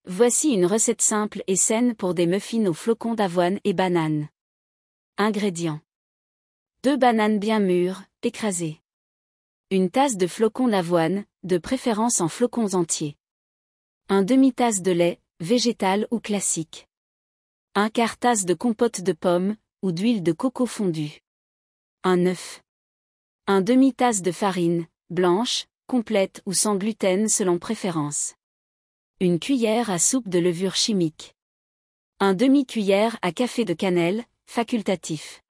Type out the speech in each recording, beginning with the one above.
Voici une recette simple et saine pour des muffins aux flocons d'avoine et bananes. Ingrédients. 2 bananes bien mûres, écrasées. Une tasse de flocons d'avoine, de préférence en flocons entiers. 1 demi-tasse de lait, végétal ou classique. 1/4 tasse de compote de pommes, ou d'huile de coco fondue. 1 œuf. 1 demi-tasse de farine, blanche, complète ou sans gluten selon préférence. 1 cuillère à soupe de levure chimique. 1 demi-cuillère à café de cannelle, facultatif.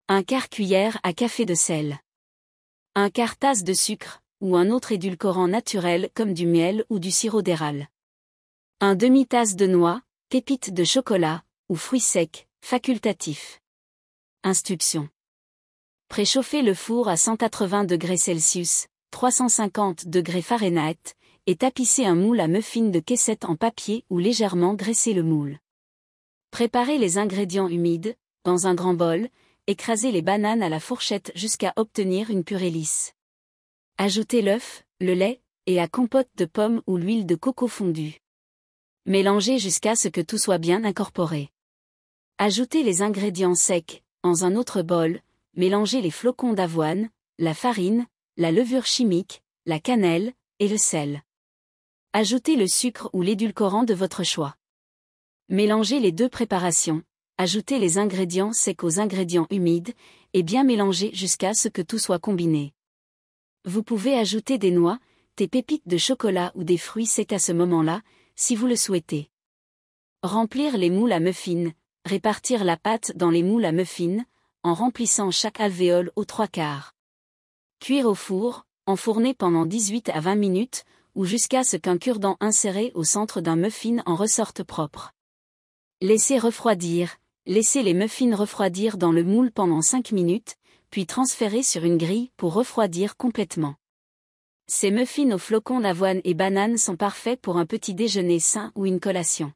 1/4 cuillère à café de sel. 1/4 tasse de sucre, ou un autre édulcorant naturel comme du miel ou du sirop d'érable. 1 demi-tasse de noix, pépites de chocolat, ou fruits secs, facultatif. Instructions. Préchauffez le four à 180 degrés Celsius, 350 degrés Fahrenheit, et tapissez un moule à muffins de caissette en papier ou légèrement graissez le moule. Préparez les ingrédients humides, dans un grand bol, écrasez les bananes à la fourchette jusqu'à obtenir une purée lisse. Ajoutez l'œuf, le lait, et la compote de pommes ou l'huile de coco fondue. Mélangez jusqu'à ce que tout soit bien incorporé. Ajoutez les ingrédients secs, dans un autre bol, mélangez les flocons d'avoine, la farine, la levure chimique, la cannelle, et le sel. Ajoutez le sucre ou l'édulcorant de votre choix. Mélangez les deux préparations, ajoutez les ingrédients secs aux ingrédients humides, et bien mélanger jusqu'à ce que tout soit combiné. Vous pouvez ajouter des noix, des pépites de chocolat ou des fruits secs à ce moment-là, si vous le souhaitez. Remplir les moules à muffins, répartir la pâte dans les moules à muffins, en remplissant chaque alvéole aux 3/4. Cuire au four, enfourner pendant 18 à 20 minutes, ou jusqu'à ce qu'un cure-dent inséré au centre d'un muffin en ressorte propre. Laissez refroidir, laissez les muffins refroidir dans le moule pendant 5 minutes, puis transférer sur une grille pour refroidir complètement. Ces muffins aux flocons d'avoine et bananes sont parfaits pour un petit déjeuner sain ou une collation.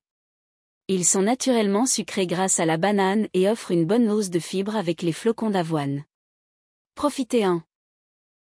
Ils sont naturellement sucrés grâce à la banane et offrent une bonne hausse de fibres avec les flocons d'avoine. Profitez-en!